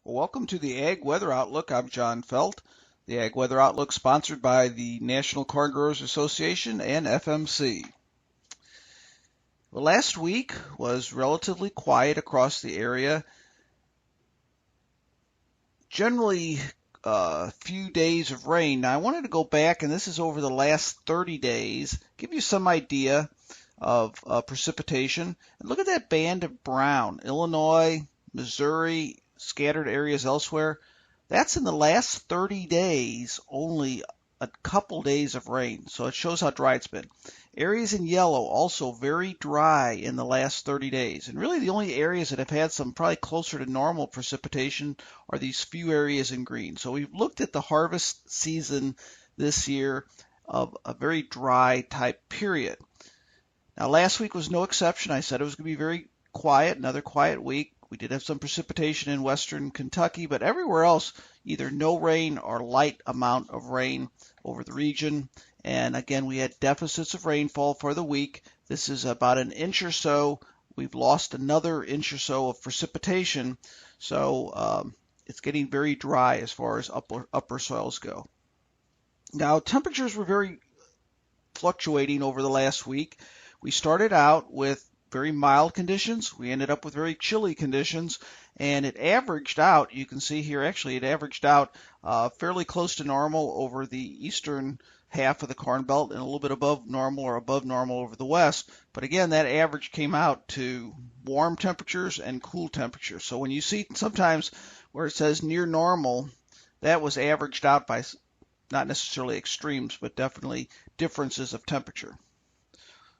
Well, welcome to the Ag Weather Outlook. I'm John Felt. The Ag Weather Outlook sponsored by the National Corn Growers Association and FMC. Well, last week was relatively quiet across the area. Generally, a few days of rain. Now, I wanted to go back, and this is over the last 30 days, give you some idea of precipitation. And look at that band of brown. Illinois, Missouri, scattered areas elsewhere. That's in the last 30 days, only a couple days of rain. So it shows how dry it's been. Areas in yellow also very dry in the last 30 days. And really the only areas that have had some probably closer to normal precipitation are these few areas in green. So we've looked at the harvest season this year of a very dry type period. Now last week was no exception. I said it was going to be very quiet, another quiet week. We did have some precipitation in western Kentucky, but everywhere else, either no rain or light amount of rain over the region. And again, we had deficits of rainfall for the week. This is about an inch or so. We've lost another inch or so of precipitation. So it's getting very dry as far as upper soils go. Now, temperatures were very fluctuating over the last week. We started out with very mild conditions. We ended up with very chilly conditions, and it averaged out, you can see here, actually it averaged out fairly close to normal over the eastern half of the Corn Belt and a little bit above normal or above normal over the west. But again, that average came out to warm temperatures and cool temperatures. So when you see sometimes where it says near normal, that was averaged out by not necessarily extremes, but definitely differences of temperature.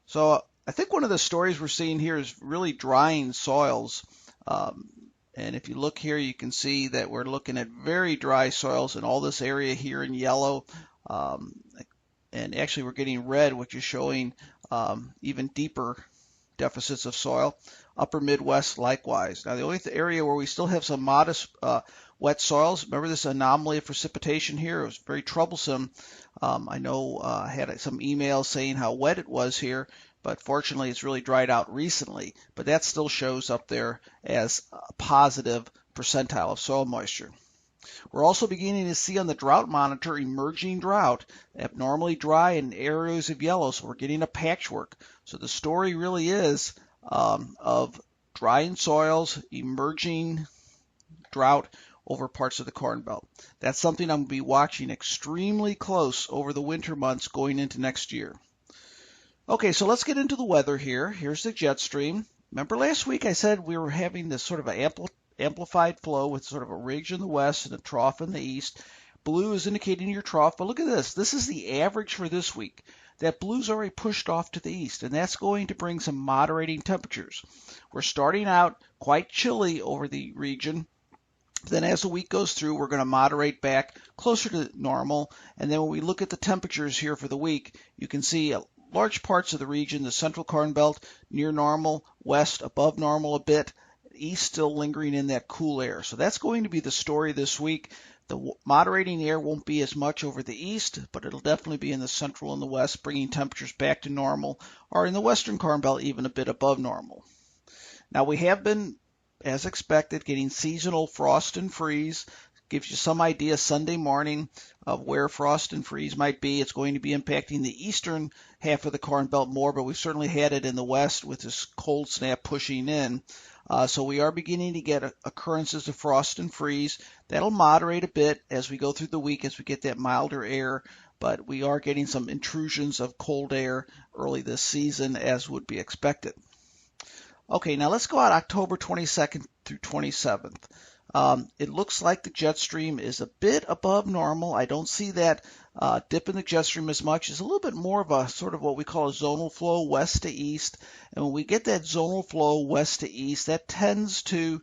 So I think one of the stories we're seeing here is really drying soils. And if you look here, you can see that we're looking at very dry soils in all this area here in yellow. And actually we're getting red, which is showing even deeper deficits of soil. Upper Midwest likewise. Now the only area where we still have some modest wet soils, remember this anomaly of precipitation here, it was very troublesome. I know I had some emails saying how wet it was here, but fortunately it's really dried out recently. But that still shows up there as a positive percentile of soil moisture. We're also beginning to see on the drought monitor emerging drought, abnormally dry in areas of yellow, so we're getting a patchwork. So the story really is of drying soils, emerging drought over parts of the Corn Belt. That's something I'm going to be watching extremely close over the winter months going into next year. Okay, so let's get into the weather here. Here's the jet stream. Remember last week I said we were having this sort of amplified flow with sort of a ridge in the west and a trough in the east. Blue is indicating your trough, but look at this. This is the average for this week. That blue's already pushed off to the east, and that's going to bring some moderating temperatures. We're starting out quite chilly over the region. Then as the week goes through, we're going to moderate back closer to normal. And then when we look at the temperatures here for the week, you can see large parts of the region, the central Corn Belt, near normal, west above normal a bit, east still lingering in that cool air. So that's going to be the story this week. The moderating air won't be as much over the east, but it'll definitely be in the central and the west, bringing temperatures back to normal, or in the western Corn Belt, even a bit above normal. Now we have been, as expected, getting seasonal frost and freeze. Gives you some idea Sunday morning of where frost and freeze might be. It's going to be impacting the eastern half of the Corn Belt more, but we've certainly had it in the west with this cold snap pushing in. So we are beginning to get occurrences of frost and freeze. That'll moderate a bit as we go through the week as we get that milder air, but we are getting some intrusions of cold air early this season as would be expected. Okay, now let's go out October 22nd through 27th. It looks like the jet stream is a bit above normal. I don't see that dip in the jet stream as much. It's a little bit more of a sort of what we call a zonal flow west to east. And when we get that zonal flow west to east, that tends to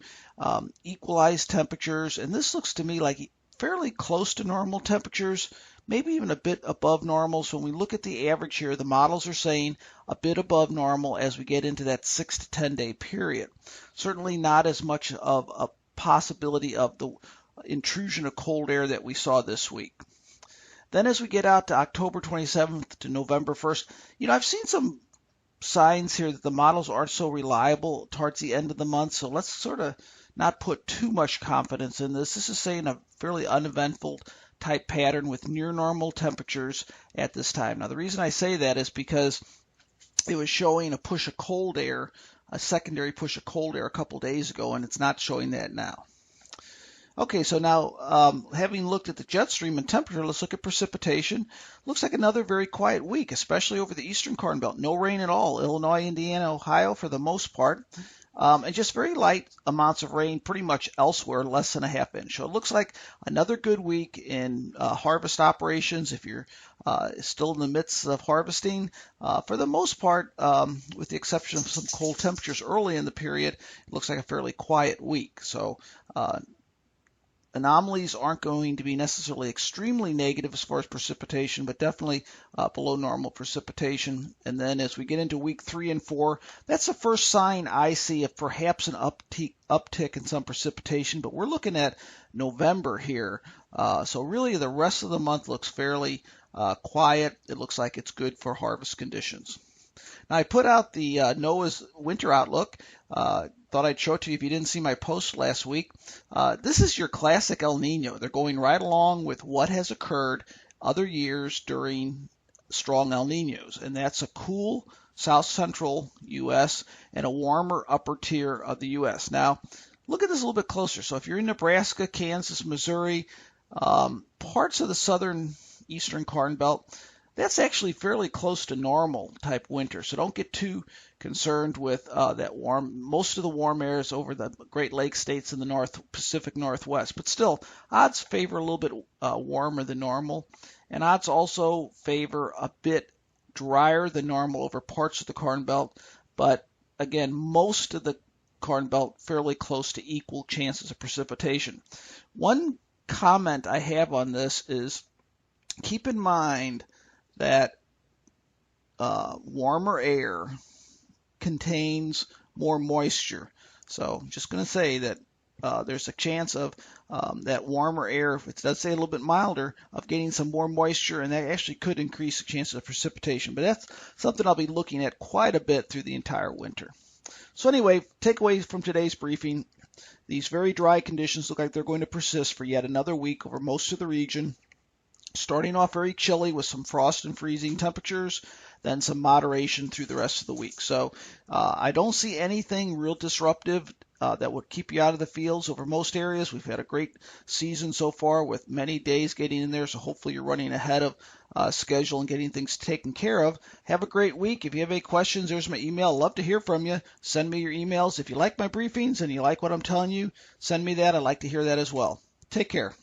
equalize temperatures. And this looks to me like fairly close to normal temperatures, maybe even a bit above normal. So when we look at the average here, the models are saying a bit above normal as we get into that 6 to 10 day period. Certainly not as much of a possibility of the intrusion of cold air that we saw this week. Then as we get out to October 27th to November 1st, I've seen some signs here that the models aren't so reliable towards the end of the month. So let's sort of not put too much confidence in this. This is saying a fairly uneventful type pattern with near normal temperatures at this time. Now, the reason I say that is because it was showing a push of cold air, a secondary push of cold air a couple days ago, and it's not showing that now. Okay, so now having looked at the jet stream and temperature, let's look at precipitation. Looks like another very quiet week, especially over the eastern Corn Belt. No rain at all. Illinois, Indiana, Ohio for the most part. And just very light amounts of rain pretty much elsewhere, less than a half inch. So it looks like another good week in harvest operations if you're still in the midst of harvesting. For the most part, with the exception of some cold temperatures early in the period, it looks like a fairly quiet week. So anomalies aren't going to be necessarily extremely negative as far as precipitation, but definitely below normal precipitation. And then as we get into week 3 and 4, that's the first sign I see of perhaps an uptick in some precipitation, but we're looking at November here. So really the rest of the month looks fairly quiet. It looks like it's good for harvest conditions. Now, I put out the NOAA's winter outlook. Thought I'd show it to you if you didn't see my post last week. This is your classic El Nino. They're going right along with what has occurred other years during strong El Ninos, and that's a cool south central U.S. and a warmer upper tier of the U.S. Now, look at this a little bit closer. So if you're in Nebraska, Kansas, Missouri, parts of the southern eastern Corn Belt, that's actually fairly close to normal type winter. So don't get too concerned with that warm. Most of the warm air is over the Great Lakes states in the North Pacific Northwest. But still, odds favor a little bit warmer than normal. And odds also favor a bit drier than normal over parts of the Corn Belt. But again, most of the Corn Belt fairly close to equal chances of precipitation. One comment I have on this is keep in mind that warmer air contains more moisture. So I'm just going to say that there's a chance of that warmer air, if it does say a little bit milder, of getting some more moisture, and that actually could increase the chances of precipitation. But that's something I'll be looking at quite a bit through the entire winter. So anyway, takeaways from today's briefing. These very dry conditions look like they're going to persist for yet another week over most of the region. Starting off very chilly with some frost and freezing temperatures, then some moderation through the rest of the week. So I don't see anything real disruptive that would keep you out of the fields over most areas. We've had a great season so far with many days getting in there, so hopefully you're running ahead of schedule and getting things taken care of. Have a great week. If you have any questions, there's my email. I'd love to hear from you. Send me your emails. If you like my briefings and you like what I'm telling you, send me that. I'd like to hear that as well. Take care.